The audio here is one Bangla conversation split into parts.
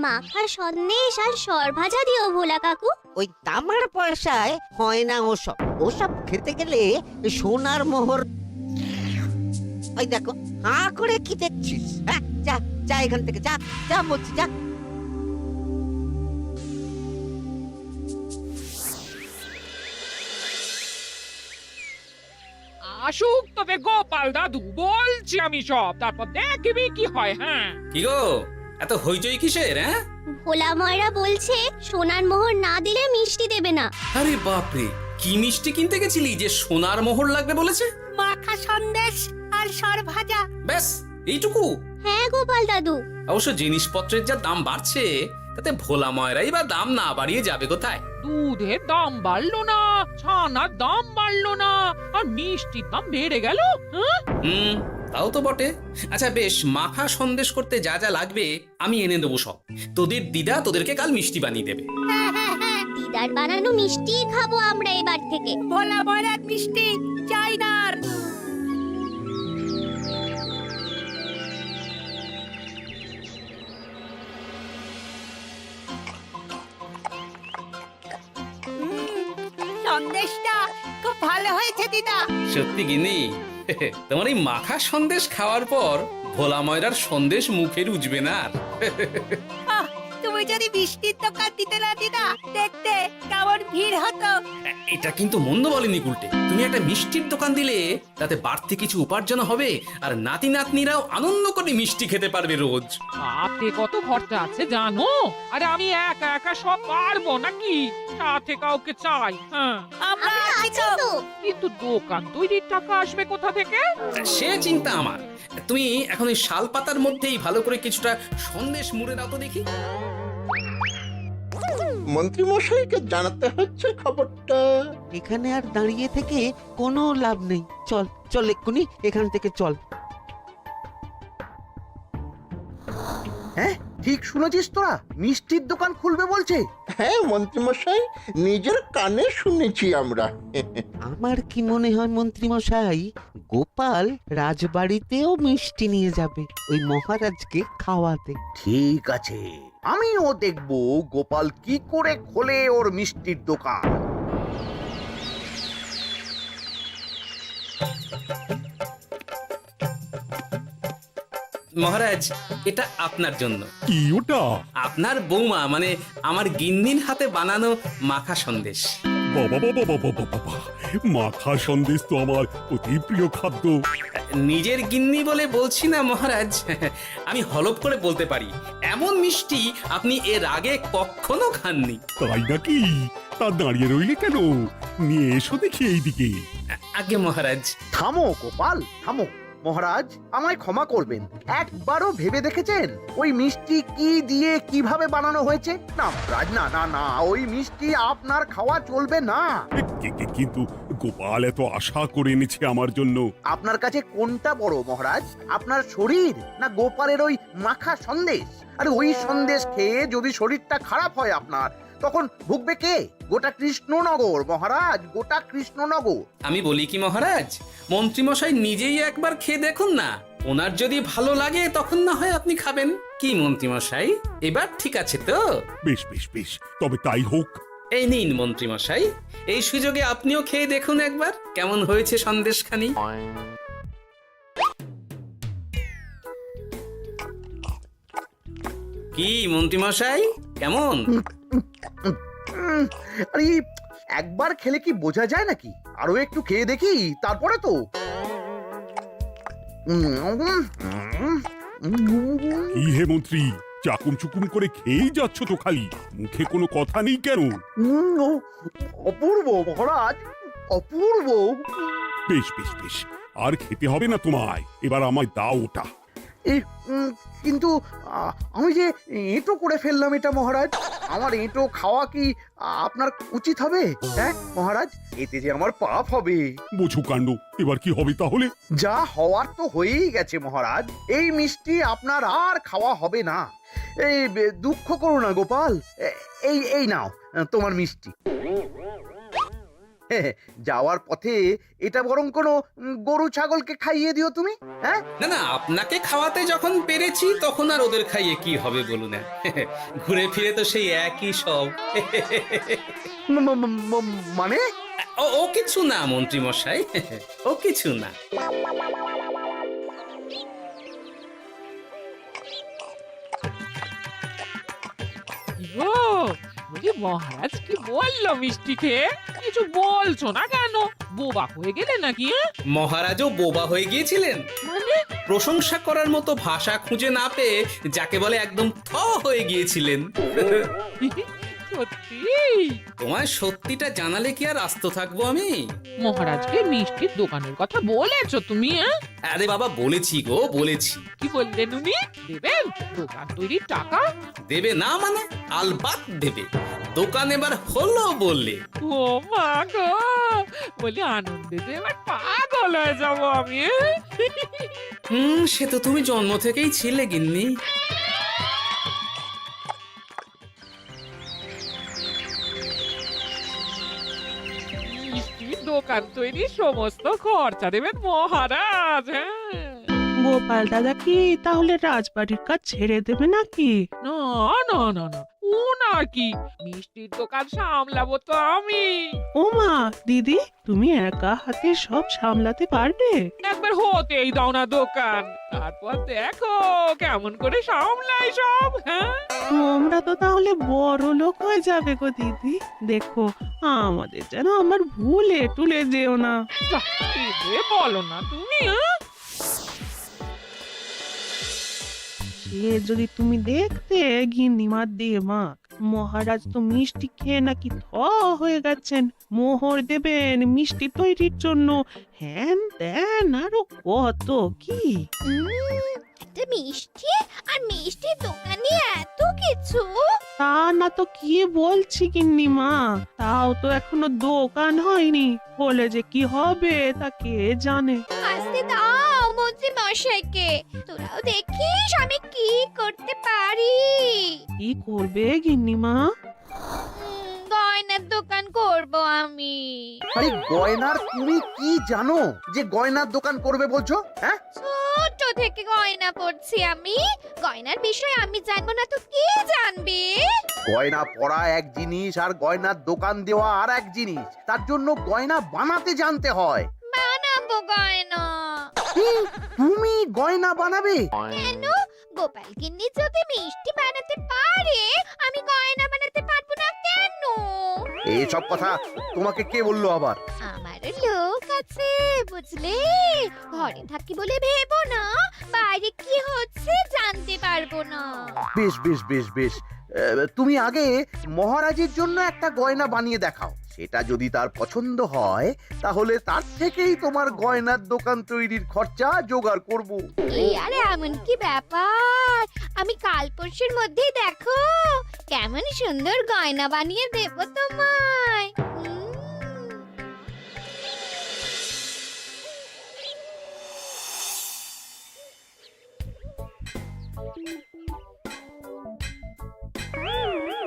মাখা সন্দেশ আর সরভাজা দিও ভোলা কাকু। ওই তামার পয়সায় হয় না ওসব। ওসব খেতে গেলে সোনার মোহর। ওই দেখো, হাঁ করে কি দেখছিস? হ্যাঁ, যা যা এখান থেকে, যা যা বলছি, যা। আসুক তবে গোপাল দাদু, বলছি আমি সব, তারপর দেখবি কি হয়। হ্যাঁ, কি গো, এত হইচই কিসের? হ্যাঁ, ভোলা ময়রা বলছে সোনার মোহর না দিলে মিষ্টি দেবে না। আরে বাপরে, কি মিষ্টি কিনতে গেছিলি যে সোনার মোহর লাগবে বলেছে? মাখা সন্দেশ আর সরভাজা। ব্যাস এইটুকু? হ্যাঁ গোপাল দাদু। অবশ্য জিনিসপত্রের যা দাম বাড়ছে, তাতে ভোলা ময়রাই বা দাম না বাড়িয়ে যাবে কোথায়? দুধের দাম বাড়লো না, ছানার দাম বাড়লো না, আর মিষ্টির দাম বেড়ে গেল। হ্যাঁ, তাও তো বটে। আচ্ছা বেশ, মাখা সন্দেশ করতে যা যা লাগবে আমি এনে দেবো সব। তোদের দিদা তোদেরকে কাল মিষ্টি বানিয়ে দেবে। দিদার বানানো মিষ্টি খাবো আমরা এবার থেকে। ভোলা ময়রার মিষ্টি চাই না আর। সন্দেশটা খুব ভালো হয়েছে দিদা। সত্যি গিনি, তোমার এই মাখা সন্দেশ খাওয়ার পর ভোলা ময়রার সন্দেশ মুখে রুজবে না আর। আহ, তুমি যদি মিষ্টির দোকান দিতে না দিদা, দেখতে কেমন ভিড় হতো। এটা কিন্তু মন্দ বলেনি গুলটে। তুমি একটা মিষ্টির দোকান দিলে তাতে বাড়তি কিছু উপার্জন হবে, আর নাতি নাতনিরাও আনন্দ করে মিষ্টি খেতে পারবে রোজ। হাতে কত খরচা আছে জানো? আরে আমি একা একা সব পারবো নাকি? সাথে কাউকে চাই। হ্যাঁ, আমরা আছি আছি তো। তো। কিন্তু দোকান তৈরির টাকা আসবে কোথা থেকে? সে চিন্তা আমার। তুমি এখন ওই শাল পাতার মধ্যেই ভালো করে কিছুটা সন্দেশ মুড়ে দাও তো দেখি। মন্ত্রী মশাইকে জানাতে হচ্ছে খবরটা। এখানে আর দাঁড়িয়ে থেকে কোনো লাভ নেই। চল চল, এক্ষুনি এখান থেকে চল। হ্যাঁ, ঠিক শুনেছিস তোরা, মিষ্টির দোকান খুলবে বলছে। হ্যাঁ মন্ত্রী মশাই, নিজের কানে শুনেছি আমরা। আমার কি মনে হয় মন্ত্রী মশাই, গোপাল রাজবাড়িতেও মিষ্টি নিয়ে যাবে ওই মহারাজকে খাওয়াতে। ঠিক আছে, আমিও দেখবো গোপাল কি করে খোলে ওর মিষ্টির দোকান। মহারাজ, এটা আপনার জন্য। কি ওটা? আপনার বৌমা মানে আমার গিন্নির হাতে বানানো মাখা সন্দেশ। বাবা বাবা বাবা বাবা বাবা, মাখা সন্দেশ তো আমার অতি প্রিয় খাদ্য। নিজের গিন্নি বলে বলছি না মহারাজ, আমি হলপ করে বলতে পারি এমন মিষ্টি আপনি এর আগে কখনো খাননি। তাই নাকি? তা দাঁড়িয়ে রইলে কেন? নিয়ে এসো দেখি এইদিকে। আগে মহারাজ। থামো গোপাল, থামো। মহারাজ, আমায় ক্ষমা করবেন, একবারও ভেবে দেখেছেন ওই মিষ্টি কি দিয়ে কিভাবে বানানো হয়েছে? না মহারাজ, না না না, ওই মিষ্টি আপনার খাওয়া চলবে না। কিন্তু গোপাল এত আশা করে এনেছে আমার জন্য। আপনার কাছে কোনটা বড় মহারাজ, আপনার শরীর না গোপালের ওই মাখা সন্দেশ? আরে ওই সন্দেশ খেয়ে যদি শরীরটা খারাপ হয় আপনার, তখন ভুগবে কে? গোটা কৃষ্ণনগর মহারাজ, গোটা কৃষ্ণনগর। আমি বলি কি মহারাজ, মন্ত্রীমশাই নিজেই একবার খেয়ে দেখুন না। ওনার যদি ভালো লাগে তখন না হয় আপনি খাবেন। কি মন্ত্রীমশাই, এবার ঠিক আছে তো? বেশ বেশ বেশ, তবে তাই হোক। এই নিন মন্ত্রীমশাই, এই সুযোগে আপনিও খেয়ে দেখুন একবার কেমন হয়েছে সন্দেশখানি। কি মন্ত্রীমশাই, কেমন? আরে একবার খেলে কি বোঝা যায় নাকি? আরো একটু খেয়ে দেখি তারপরে তো। কি হে মন্ত্রী, চাকুম চুকুম করে খেয়েই যাচ্ছ তো খালি, মুখে কোনো কথা নেই কেন? অপূর্ব মহারাজ, অপূর্ব। বেশ বেশ বেশ, আর খেতে হবে না তোমায়, এবার আমায় দাও ওটা। এই কিন্তু আমি যে এঁটো করে ফেললাম এটা মহারাজ, আমার এঁটো খাওয়া কি আপনার উচিত হবে? হ্যাঁ মহারাজ, এতে যে আমার পাপ হবে। বোঝো কাণ্ড, এবার কি হবে তাহলে? যা হওয়ার তো হয়েই গেছে মহারাজ, এই মিষ্টি আপনার আর খাওয়া হবে না। এই দুঃখ করো না গোপাল, এই এই নাও তোমার মিষ্টি। যাওয়ার পথে এটা বরং কোনো গরু ছাগলকে খাইয়ে দিও তুমি। হ্যাঁ, না না, আপনাকে খাওয়াতে যখন পেরেছি তখন আর ওদের খাইয়ে কি হবে বলুন না। ঘুরে ফিরে তো সেই একই সব। মানে ও কিছু না মন্ত্রী মশাই, ও কিছু না। ও বলি মহারাজ কি বললো মিষ্টি খেয়ে? কিছু বলছো না কেন? বোবা হয়ে গেলে নাকি? মহারাজও বোবা হয়ে গিয়েছিলেন? মানে প্রশংসা করার মতো ভাষা খুঁজে না পেয়ে যাকে বলে একদম থ হয়ে গিয়েছিলেন। সত্যি? তোমায় সত্যিটা জানালে কি আর আস্ত থাকবো আমি? মহারাজকে মিষ্টির দোকানের কথা বলেছো তুমি? আরে বাবা, বলেছি গো, বলেছি। কি বললেন উনি? দেবেন দোকান তৈরির টাকা? দেবে না মানে? আলবাত দেবে। দোকান এবার হলো বললে। ও মা গো, বলি আনন্দে যে এবার পাগল হয়ে যাবো আমি। সে তো তুমি জন্ম থেকেই ছিলে গিন্নি। মিষ্টির দোকান তৈরির সমস্ত খরচা দেবেন মহারাজ। হ্যাঁ, গোপাল দাদা কি তাহলে রাজবাড়ির কাজ ছেড়ে দেবে নাকি? না না না না, ও না কি, মিষ্টির দোকান সামলাবো তো আমি। ওমা দিদি, তুমি একা হাতে সব সামলাতে পারবে? একবার হতেই দাও না দোকান, তারপর দেখো কেমন করে সামলাই সব। হ্যাঁ, তোমরা তো তাহলে বড় লোক হয়ে যাবে গো দিদি। দেখো আমাদের যেন আমার ভুলে টুলে যেও না। যা, এ বলো না তুমি। হ্যাঁ? সে যদি তুমি দেখতে গিন্নিমার দিয়ে মাক, মহারাজ তো মিষ্টি খেয়ে নাকি থ হয়ে গেছেন। মোহর দেবেন মিষ্টি তৈরির জন্য, হ্যান ত্যান আরো কত কি। একটা মিষ্টি আর মিষ্টির দোকানে এত কিছু। তা না তো কি বলছি গিন্নিমা, তাও তো এখনো দোকান হয়নি, বলে যে কি হবে তা কে জানে। আসতে দাও মন্ত্রী মশাইকে, তোরাও দেখিস আমি কি করতে পারি। কি করবে গিন্নিমা? গয়নার দোকান করব আমি। আরে গয়নার তুমি কি জানো যে গয়নার দোকান করবে বলছো? হ্যাঁ, ছোট থেকে গয়না পড়ছি আমি, গয়নার বিষয়ে আমি জানবো না তো কে জানবে? গয়না পরা এক জিনিস আর গয়নার দোকান দেওয়া আর এক জিনিস। তার জন্য গয়না বানাতে জানতে হয়। বানাবো গয়না। তুমি গয়না বানাবে? কেন? গোপাল গিন্নি যদি মিষ্টি বানাতে পারে, আমি গয়না বানাতে পারবো না কেন? এসব কথা তোমাকে কে বললো আবার? আমার লোক আছে বুঝলে, ঘরে থাকি বলে ভেবো না বাইরে কি হচ্ছে জানতে পারবো না। বেশ বেশ বেশ বেশ, তুমি আগে মহারাজের জন্য একটা গয়না বানিয়ে দেখাও। সেটা যদি তার পছন্দ হয় তাহলে তার থেকেই তোমার গয়নার দোকান তৈরির খরচা জোগাড় করব। এই আরে এমন কি ব্যাপার, আমি কাল পরশুর মধ্যেই দেখো কেমন সুন্দর গয়না বানিয়ে দেবো তোমায়।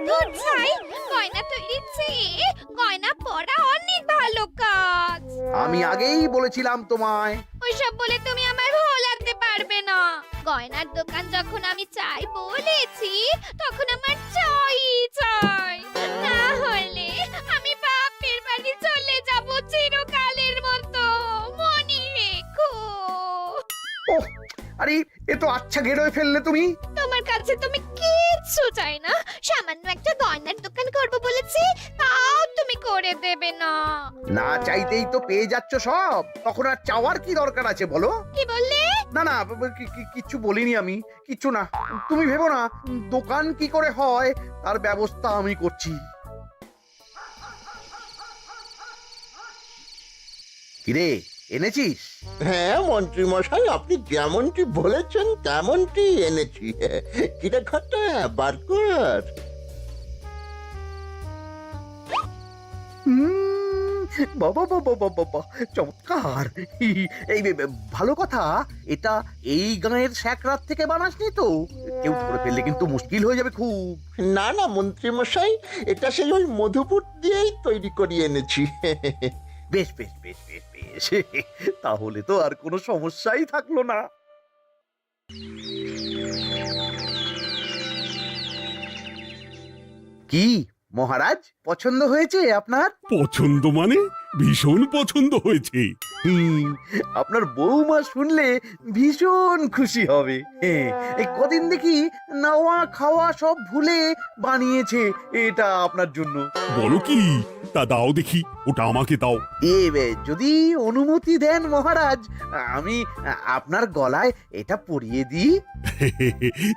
ধুর ছাই, গয়না তৈরির চেয়ে গয়না পরা অনেক ভালো কাজ। আমি আগেই বলেছিলাম তোমায়। ওইসব বলে তুমি আমায় ভোলাতে পারবে না। গয়নার দোকান যখন আমি চাই বলেছি, তখন আমার চাই চাই, না হলে আমি বাপের বাড়ি চলে যাব চিরকালের মতো, মনে রেখো। ওহ, আরে এ তো আচ্ছা গেড়ে ফেললে তুমি। তোমার কাছে তুমি কিচ্ছু চাই না, সামান্য একটা গয়নার দোকান করব বলেছি, তাও তুমি করে দেবে না। না চাইতেই তো পেয়ে যাচ্ছ সব, তখন আর চাওয়ার কি দরকার আছে বলো? কি বললে? না না, কিচ্ছু বলিনি আমি, কিচ্ছু না। তুমি ভেবো না, দোকান কি করে হয় তার ব্যবস্থা আমি করছি। কিরে, এনেছিস? হ্যাঁ মন্ত্রী মশাই, আপনি যেমনটি বলেছেন তেমনটি এনেছি। কিরে ঘটা, বার কর। বাবা বাবা বাবা বাবা, চমৎকার। এই ভালো কথা, এটা এই গাঁয়ের স্যাকরাত থেকে বানাসনি তো? কেউ ধরে ফেললে কিন্তু মুশকিল হয়ে যাবে খুব। না না মন্ত্রী মশাই, এটা সেই ওই মধুপুর দিয়েই তৈরি করিয়ে এনেছি। বেশ বেশ বেশ বেশ বেশ, তাহলে তো আর কোনো সমস্যাই থাকলো না। কি মহারাজ, পছন্দ হয়েছে আপনার? পছন্দ মানে ভীষণ পছন্দ হয়েছে। আপনার বৌমা শুনলে ভীষণ খুশি হবে। এই কদিন দেখি নাওয়া খাওয়া সব ভুলে বানিয়েছে এটা আপনার জন্য। বলো কি, তা দাও দেখি, ওটা আমাকে দাও। যদি অনুমতি দেন মহারাজ, আমি আপনার গলায় এটা পরিয়ে দিই।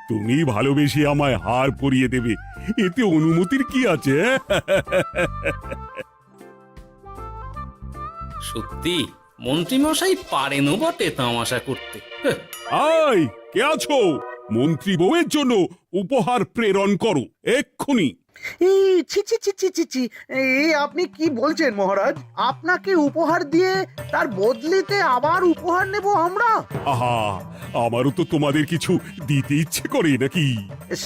তুমি ভালোবেসে আমায় হার পরিয়ে দেবে, এতে অনুমতির কি আছে? সত্যি মন্ত্রীমশাই পারেনও বটে তামাশা করতে। হ্যাঁ, আয়, কে আছো? মন্ত্রী বউয়ের জন্য উপহার প্রেরণ করো এক্ষুনি। এই ছি ছি ছি ছি ছি ছি, এই আপনি কি বলছেন মহারাজ? আপনাকে উপহার দিয়ে তার বদলিতে আবার উপহার নেব আমরা? আহা, আমারও তো তোমাদের কিছু দিতে ইচ্ছে করে নাকি?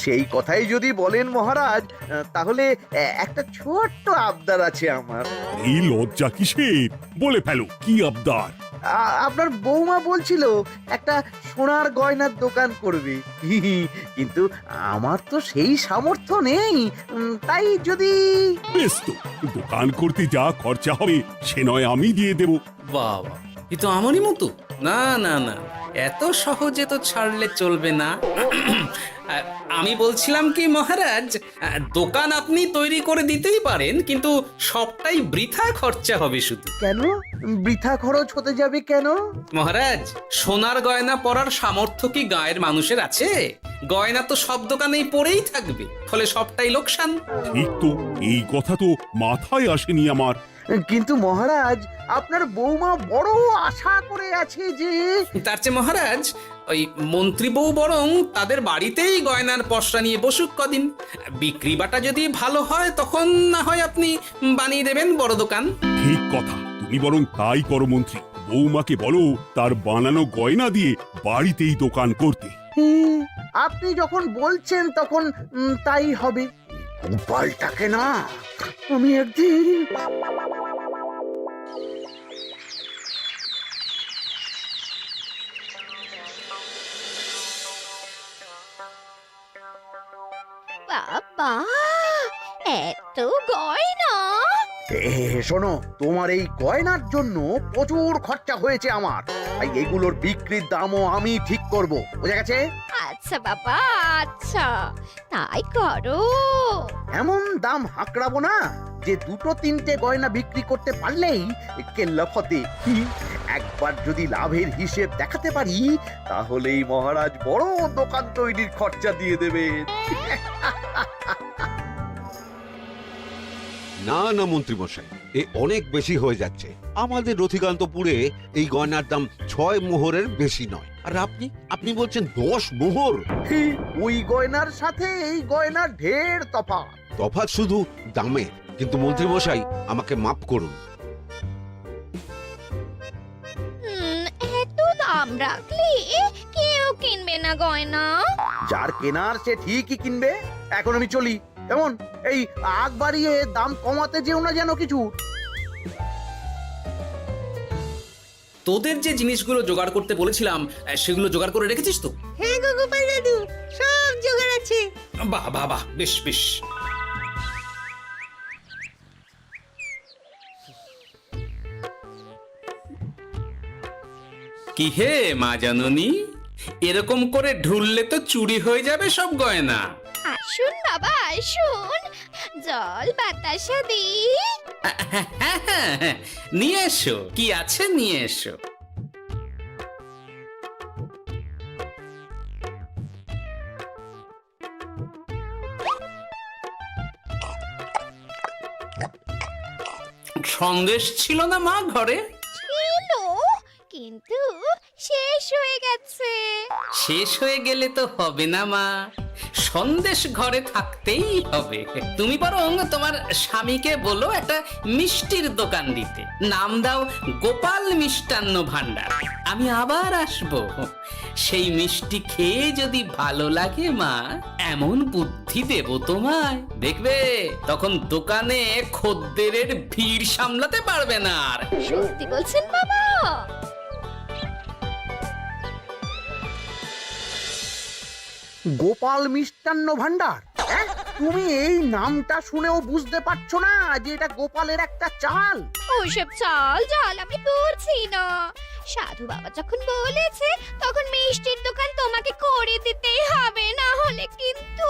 সেই কথাই যদি বলেন মহারাজ, তাহলে একটা ছোট্ট আবদার আছে আমার। এই লজ্জা কিসের? বলে ফেলো, কি আবদার? আপনার বৌমা বলছিল একটা সোনার গয়নার দোকান করবে, কিন্তু আমার তো সেই সামর্থ্য নেই। তাই যদি... বেশ তো, দোকান করতে যা খরচা হবে সে নয় আমি দিয়ে দেব। বাবা, এ তো আমারই মতো। না না না, এত সহজে তো ছাড়লে চলবে না। আমি বলছিলাম কি মহারাজ, দোকান আপনি তৈরি করে দিতেই পারেন, কিন্তু সবটাই বৃথা খরচা হবে শুধু। কেন বৃথা খরচ হতে যাবে কেন? মহারাজ, সোনার গয়না পরার সামর্থ্য কি গায়ের মানুষের আছে? গয়না তো সব দোকানেই পড়েই থাকবে, ফলে সবটাই লোকসান। ঠিক তো, এই কথা তো মাথায় আসেনি আমার। কিন্তু মহারাজ, আপনার বৌমা বড় আশা করে আছে যে... তার চেয়ে মহারাজ, ওই মন্ত্রী বউ বরং তাদের বাড়িতেই গয়নার পসরা নিয়ে বসুক কদিন। বিক্রি বাটা যদি ভালো হয় তখন না হয় আপনি বানিয়ে দেবেন বড় দোকান। ঠিক কথা, তুমি বরং তাই করো মন্ত্রী। বৌমাকে বলো তার বানানো গয়না দিয়ে বাড়িতেই দোকান করতে। আপনি যখন বলছেন তখন তাই হবে। গোপালটাকে না আমি একদিন... বাবা, এত গয়না! শোনো, তোমার এই গয়নার জন্য প্রচুর খরচা হয়েছে আমার, তাই এগুলোর বিক্রির দামও আমি ঠিক করব, বুঝা গেছে? আচ্ছা বাবা, আচ্ছা, তাই করো। এমন দাম হাঁকড়াবো না যে দুটো তিনটে গয়না বিক্রি করতে পারলেই কেল্লা ফতে। একবার যদি লাভের হিসেব দেখাতে পারি, তাহলেই মহারাজ বড় দোকান তৈরির খরচা দিয়ে দেবে। না না মন্ত্রী মশাই, এ অনেক বেশি হয়ে যাচ্ছে। আমাদের রথিকান্তপুরে এই গয়নার দাম 6 মোহরের বেশি নয়, আর আপনি আপনি বলছেন 10 মোহর। ওই গয়নার সাথে এই গয়নার ঢের তফাৎ। তফাৎ শুধু দামে। কিন্তু মন্ত্রী মশাই, আমাকে মাফ করুন। এত দাম রাখলে কেউ কিনবে না গয়না। যার কেনার সে ঠিকই কিনবে। এখন আমি চলি। কেমন, এই আগ বাড়িয়ে দাম কমাতে যেও না যেন কিছু। তোদের যে জিনিসগুলো জোগাড় করতে বলেছিলাম সেগুলো জোগাড় করে রেখেছিস তো? হ্যাঁ গো গোপাল দাদু, সব জোগাড় আছে। বাহ বাহ বাহ, বেশ বেশ। কি হে মা জাননী, এরকম করে ঢুললে তো চুরি হয়ে যাবে সব গয়না। আসুন বাবা, আসুন, জল বাতাসা দিই। নিয়ে এসো, কি আছে নিয়ে এসো। সন্দেশ ছিল না মা ঘরে? ছিল, কিন্তু শেষ হয়ে গেছে। শেষ হয়ে গেলে তো হবে না মা, সন্দেশ ঘরে থাকতেই হবে। তুমি বরং তোমার স্বামীকে বলো একটা মিষ্টির দোকান দিতে, নাম দাও গোপাল মিষ্টান্ন ভান্ডার। আমি আবার আসবো, সেই মিষ্টি খেয়ে যদি ভালো লাগে মা, এমন বুদ্ধি দেব তোমায়, দেখবে তখন দোকানে খদ্দেরের ভিড় সামলাতে পারবে না আর। সত্যি বলছেন বাবা? গোপাল মিষ্টান্ন ভান্ডার, হ্যাঁ? তুমি এই নামটা শুনেও বুঝতে পারছো না যে এটা গোপালের একটা চাল? ওইসব চাল জাল আমি বলছি না। সাধু বাবা যখন বলেছে তখন মিষ্টির দোকান তোমাকে করে দিতেই হবে, না হলে কিন্তু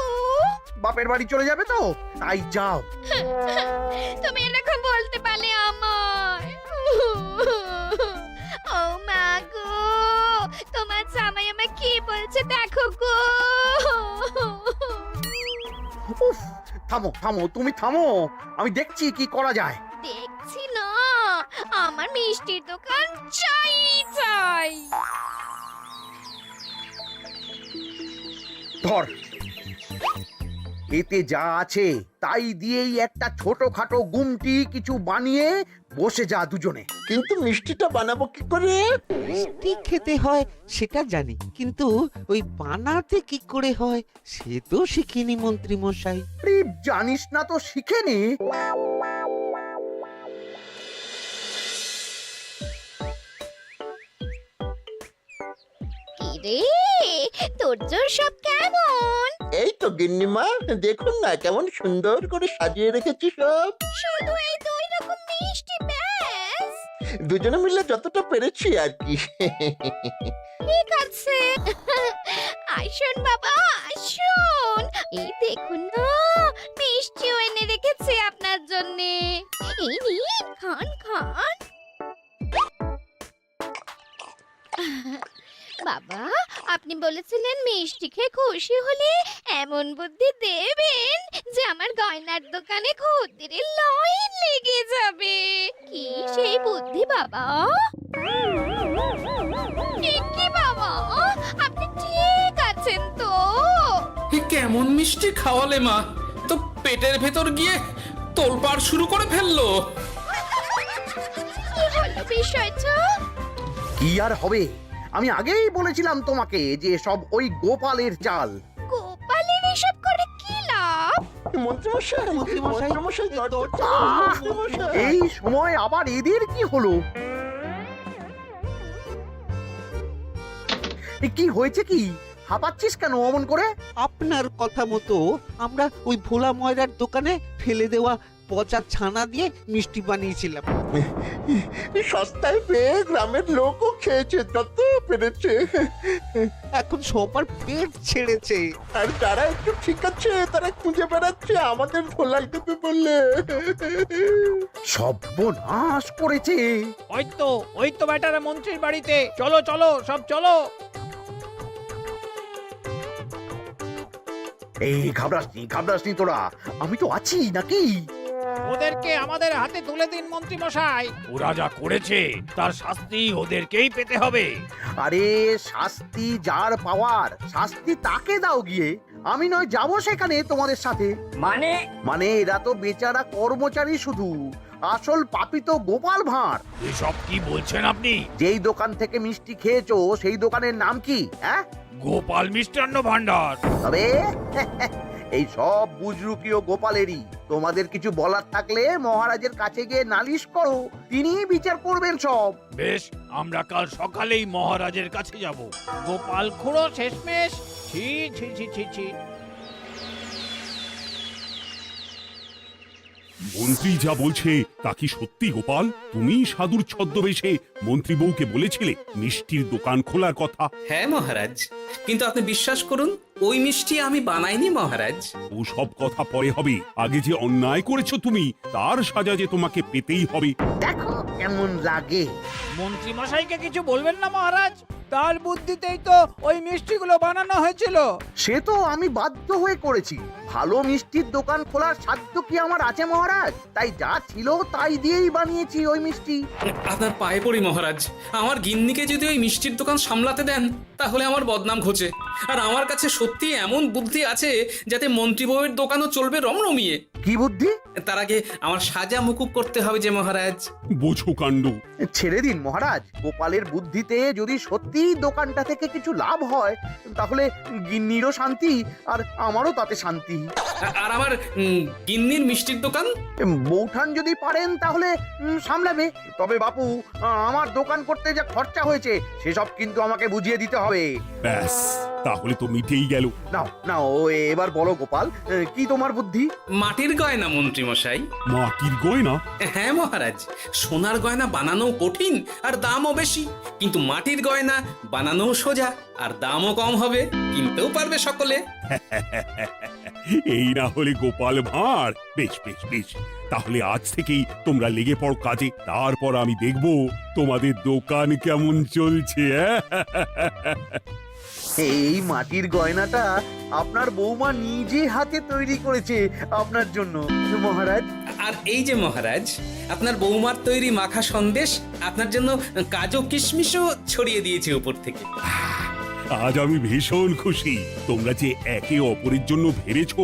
বাপের বাড়ি চলে যাবে তো, তাই যাও। তুমি এরকম বলতে পারলে আমার। ও মা গো, তোমার জামাই আমায় কি বলছে দেখো গো। উফ, থামো থামো, তুমি থামো, আমি দেখছি কি করা যায়। দেখছি না, আমার মিষ্টির দোকান চাই চাই। ধর, এতে যা আছে তাই দিয়েই একটা ছোটখাটো গুমটি কিছু বানিয়ে বসে যা দুজনে। কিন্তু মিষ্টিটা বানাবো কি করে? মিষ্টি খেতে হয় সেটা জানি, কিন্তু ওই বানাতে কি করে হয় সে তো শিখিনি মন্ত্রী মশাই। আরে, জানিস না তো শিখে নে। কি রে, তোর জোর সব কেমন? এই তো গিন্নিমা, দেখুন না কেমন সুন্দর করে সাজিয়ে রেখেছি সব। শুধু এই দুই রকম মিষ্টি ব্যাস? দুজনে মিলে যতটা পেরেছি আর কি। ঠিক আছে, আসুন বাবা আসুন, এই দেখুন না মিষ্টিও এনে রেখেছি আপনার জন্য। এই নিন, খান খান। বাবা, আপনি বলেছিলেন মিষ্টি খেয়ে খুশি হলে এমন বুদ্ধি দেবেন যে আমার গয়নার দোকানে খদ্দেরের লাইন লেগে যাবে। কি সেই বুদ্ধি বাবা? কি বাবা, আপনি ঠিক আছেন তো? এ কেমন মিষ্টি খাওয়ালে মা, তো পেটের ভেতর গিয়ে তোলপাড় শুরু করে ফেললো। কি হলো বিষয়টা? কি আর হবে, আমি আগেই বলেছিলাম তোমাকে যে সব ওই গোপালের চাল। গোপালের এসব করে কি লাভ? মন্ত্রীমশাই, মন্ত্রীমশাই, মন্ত্রীমশাই, দরজা দরজা খুলুন, আহ! মন্ত্রীমশাই। এই সময় আবার এদের কি হলো? এ কি হয়েছে কি? হাঁপাচ্ছিস কেন অমন করে? আপনার কথা মতো আমরা ওই ভোলা ময়রার দোকানে ফেলে দেওয়া পচা ছানা দিয়ে মিষ্টি বানিয়েছিলাম। সস্তায় পেয়ে গ্রামের লোকও খেয়েছে যত পেরেছে। এখন সবার পেট ছেড়েছে। আর যারা একটু ঠিক আছে তারা খুঁজে বেড়াচ্ছে আমাদের ভোলাই দেবে বললে। সর্বনাশ করেছে। ওই তো বেটারা মন্ত্রীর বাড়িতে, চলো চলো সব চলো। এই ঘাবড়াসনি তোরা, আমি তো আছি নাকি? ওদেরকে আমাদের হাতে তুলে দিন মন্ত্রী মশাই। ওরা যা করেছে তার শাস্তি ওদেরকেই পেতে হবে। আরে শাস্তি যার পাওয়ার শাস্তি তাকে দাও গিয়ে, আমি নয় যাবো সেখানে তোমাদের সাথে। মানে এরা তো বেচারা কর্মচারী শুধু, আসল পাপী তো গোপাল ভাঁড়। এসব কি বলছেন আপনি? যেই দোকান থেকে মিষ্টি খেয়েছো সেই দোকানের নাম কি? হ্যাঁ, গোপাল মিষ্টান্ন ভান্ডার। তবে এই সব বুজরুকিও গোপালেরই। তোমাদের কিছু বলার থাকলে মহারাজের কাছে গিয়ে নালিশ করো, তিনিই বিচার করবেন সব। বেশ, আমরা কাল সকালেই মহারাজের কাছে যাব। গোপাল খুড়ো শেষমেশ। ছি ছি ছি ছি ছি। মন্ত্রী যা বলছে তা কি সত্যি গোপাল? তুমি সাধুর ছদ্মবেশে মন্ত্রী বউকে বলেছিলে মিষ্টির দোকান খোলার কথা? হ্যাঁ মহারাজ, কিন্তু আপনি বিশ্বাস করুন ওই মিষ্টি আমি বানাইনি মহারাজ। ও সব কথা পরে হবে, আগে যে অন্যায় করেছো তুমি তার সাজা যে তোমাকে পেতেই হবে। দেখো কেমন লাগে। মন্ত্রী মশাইকে কিছু বলবেন না মহারাজ? তার বুদ্ধিতেই তো ওই মিষ্টিগুলো বানানো হয়েছিল। সে তো আমি বাধ্য হয়ে করেছি। ভালো মিষ্টির দোকান খোলার সাধ্য কি আমার আছে মহারাজ? তাই যা ছিল তাই দিয়েই বানিয়েছি ওই মিষ্টি। আপনার পায়ে পড়ি মহারাজ, আমার গিন্নিকে যদি ওই মিষ্টির দোকান সামলাতে দেন তাহলে আমার বদনাম ঘোচে। আর আমার কাছে সত্যি এমন বুদ্ধি আছে যাতে মন্ত্রী বউয়ের দোকানও চলবে রমরমিয়ে। কি বুদ্ধি? তার আগে আমার সাজা মুকুব করতে হবে যে মহারাজ। বোঝো কাণ্ড। ছেড়ে দিন মহারাজ, গোপালের বুদ্ধিতে যদি সত্যি দোকানটা থেকে কিছু লাভ হয় তাহলে গিন্নিরও শান্তি আর আমারও তাতে শান্তি। আর আমার গিন্নির মিষ্টির দোকান বৌঠান যদি পারেন তাহলে সামলাবে। তবে বাপু, আমার দোকান করতে যা খরচা হয়েছে সেসব কিন্তু আমাকে বুঝিয়ে দিতে হবে। ব্যাস, তাহলে তো মিটেই গেল। নাও নাও, এবার বলো গোপাল, কি তোমার বুদ্ধি? মাটির গয়না মন্ত্রী মশাই। মাটির গয়না? হ্যাঁ মহারাজ, সোনার গয়না বানানো কঠিন আর দামও বেশি, কিন্তু মাটির গয়না বানানো সোজা আর দামও কম হবে, কিনতেও পারবে সকলে। এই না হলে গোপাল ভাঁড়। বেশ বেশ বেশ, তাহলে আজ থেকেই তোমরা লেগে পড়ো কাজে, তারপর আমি দেখব তোমাদের দোকান কেমন চলছে। এই মাটির গয়নাটা আপনার বৌমা নিজে হাতে তৈরি করেছে আপনার জন্য মহারাজ। আর এই যে মহারাজ, আপনার বৌমার তৈরি মাখা সন্দেশ আপনার জন্য কাজু কিশমিশও ছড়িয়ে দিয়েছে উপর থেকে। আজ আমি ভীষণ খুশি। তোমরা যে একে অপরের জন্য ভেবেছো,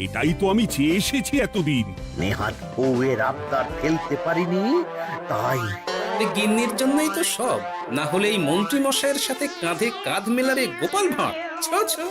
এটাই তো আমি চেয়ে এসেছি এতদিন। নেহাত বউয়ের আবদার ফেলতে পারিনি, তাই এই গিন্নির জন্যই তো সব, না হলে এই মন্ত্রী মশাইয়ের সাথে কাঁধে কাঁধ মেলারে গোপাল ভাঁড়। ছো ছো।